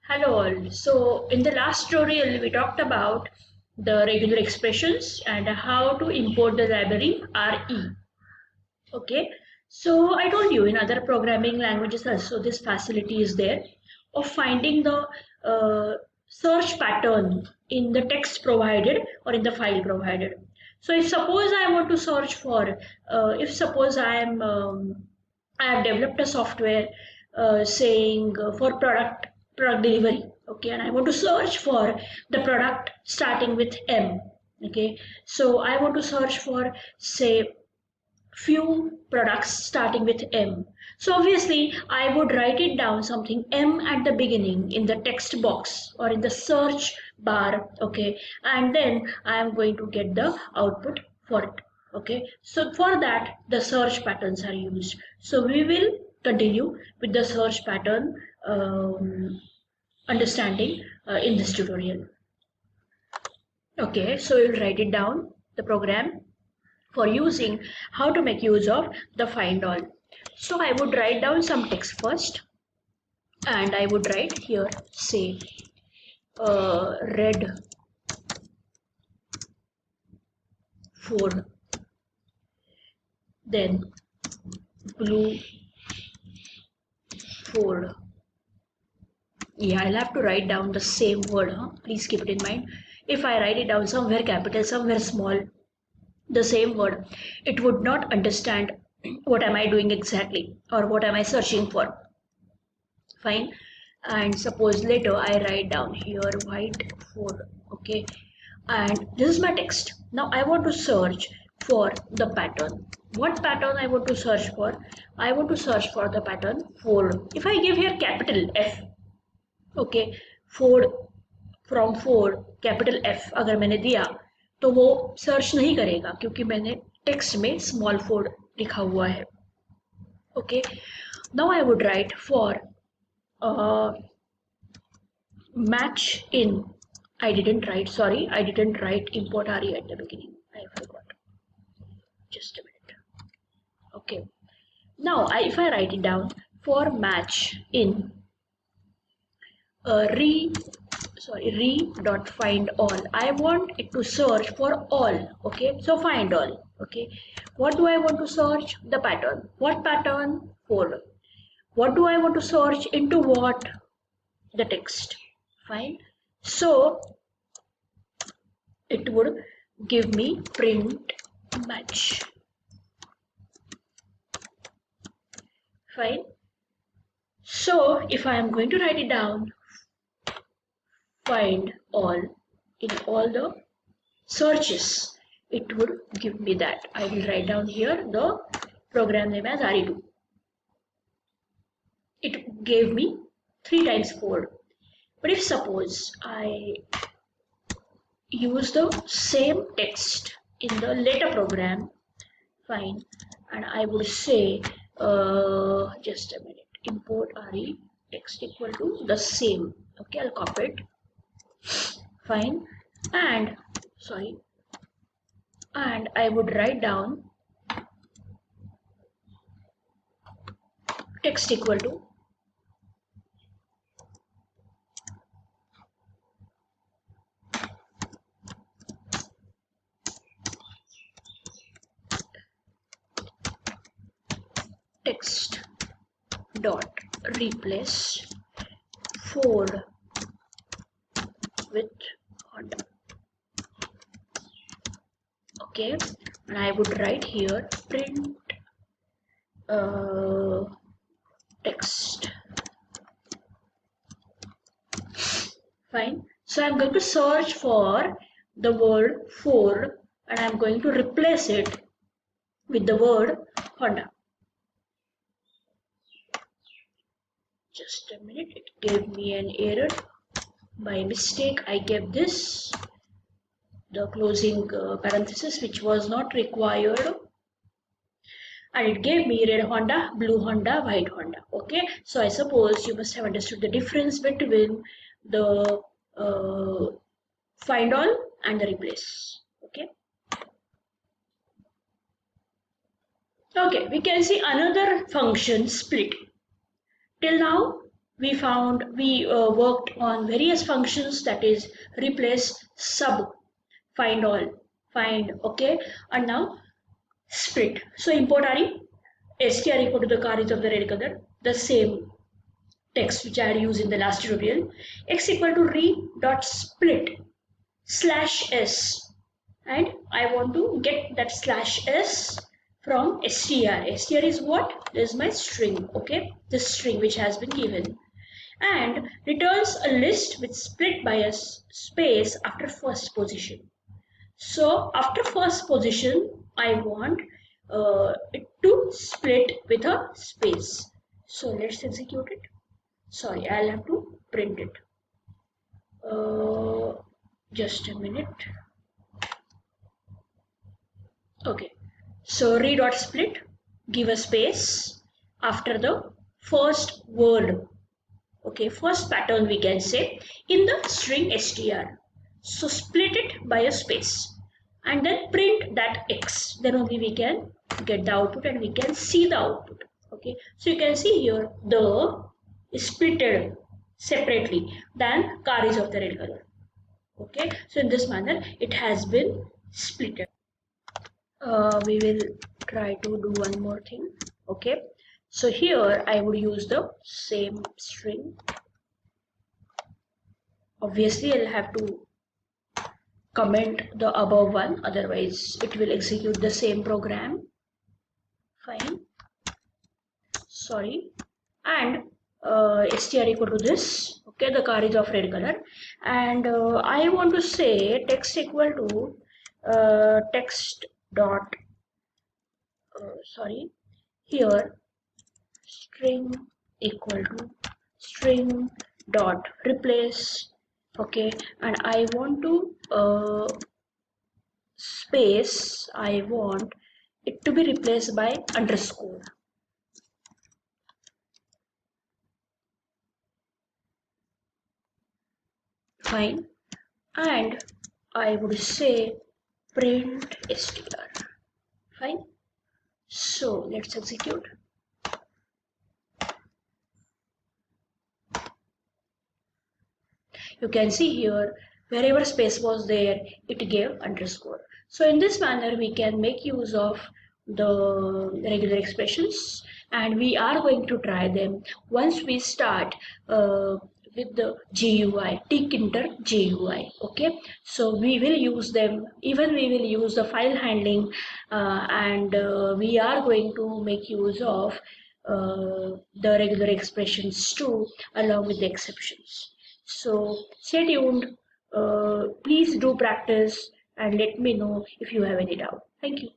Hello all. So in the last tutorial we talked about the regular expressions and how to import the library RE. Okay. So I told you in other programming languages also this facility is there of finding the search pattern in the text provided or in the file provided. So if suppose I want to search for, if suppose I have developed a software saying for product delivery, okay, and I want to search for the product starting with M, okay. So I want to search for say few products starting with M. So obviously I would write it down something M at the beginning in the text box or in the search bar, okay, and then I am going to get the output for it. Okay, so for that the search patterns are used. So we will continue with the search pattern understanding in this tutorial. Okay, so we'll write it down the program for using how to make use of the find all. So I would write down some text first and I would write here say red 4, then blue 4. Yeah, I'll have to write down the same word, huh? Please keep it in mind. If I write it down somewhere capital, somewhere small, the same word, it would not understand what am I doing exactly or what am I searching for. Fine. And suppose later I write down here white 4, okay, and this is my text. Now I want to search for the pattern. What pattern I want to search for? I want to search for the pattern 4. If I give here capital F, okay, 4 from 4 capital F अगर मैंने दिया तो वो search नहीं करेगा क्योंकि मैंने text में स्मॉल 4 लिखा हुआ है. Okay, now I would write for match in. I didn't write, sorry, I didn't write import RE at the beginning. I forgot. Just a minute. Okay. Now, if I write it down for match in re dot find all. I want it to search for all. Okay. So find all. Okay. What do I want to search? The pattern. What pattern? 4. What do I want to search into what? The text. Fine. So it would give me print match. Fine. So if I am going to write it down, find all in all the searches, it would give me that. I will write down here the program name as RE2. It gave me 3 times 4. But if suppose I use the same text in the later program, fine, and I would say just a minute, import RE text equal to the same. Okay, I'll copy it. Fine, and sorry, and I would write down text equal to text dot replace 4 with Honda. Okay, and I would write here print text. Fine. So I'm going to search for the word 4 and I'm going to replace it with the word Honda. Just a minute, it gave me an error. By mistake, I gave this the closing parenthesis which was not required, and it gave me red Honda, blue Honda, white Honda. Okay, so I suppose you must have understood the difference between the find all and the replace. Okay. Okay, we can see another function split. Till now we worked on various functions, that is replace, sub, find all, find, okay, and now split. So import RE, str equal to the car is of the red color, the same text which I had used in the last tutorial, x equal to re dot split slash s, and I want to get that slash s from str. Str is what? This is my string, okay? This string which has been given, and returns a list with split by a space after first position. So after first position, I want it to split with a space. So let's execute it. Sorry, I'll have to print it. Just a minute. Okay, so re dot split, give a space after the first word. Okay, first pattern we can say in the string str. So split it by a space and then print that x. Then only we can get the output and we can see the output. Okay, so you can see here the is splitted separately than car is of the red color. Okay, so in this manner it has been splitted. We will try to do one more thing. Okay, so here I would use the same string. Obviously I'll have to comment the above one, otherwise it will execute the same program. Fine, sorry, and str equal to this. Okay, the car is of red color, and I want to say text equal to text dot sorry, here string equal to string dot replace. Okay, and I want to space, I want it to be replaced by underscore. Fine, and I would say print str. Fine, so let's execute. You can see here wherever space was there it gave underscore. So in this manner we can make use of the regular expressions, and we are going to try them once we start with the GUI, Tkinter GUI. Okay, so we will use them, even we will use the file handling, and we are going to make use of the regular expressions too, along with the exceptions. So stay tuned. Please do practice and let me know if you have any doubt. Thank you.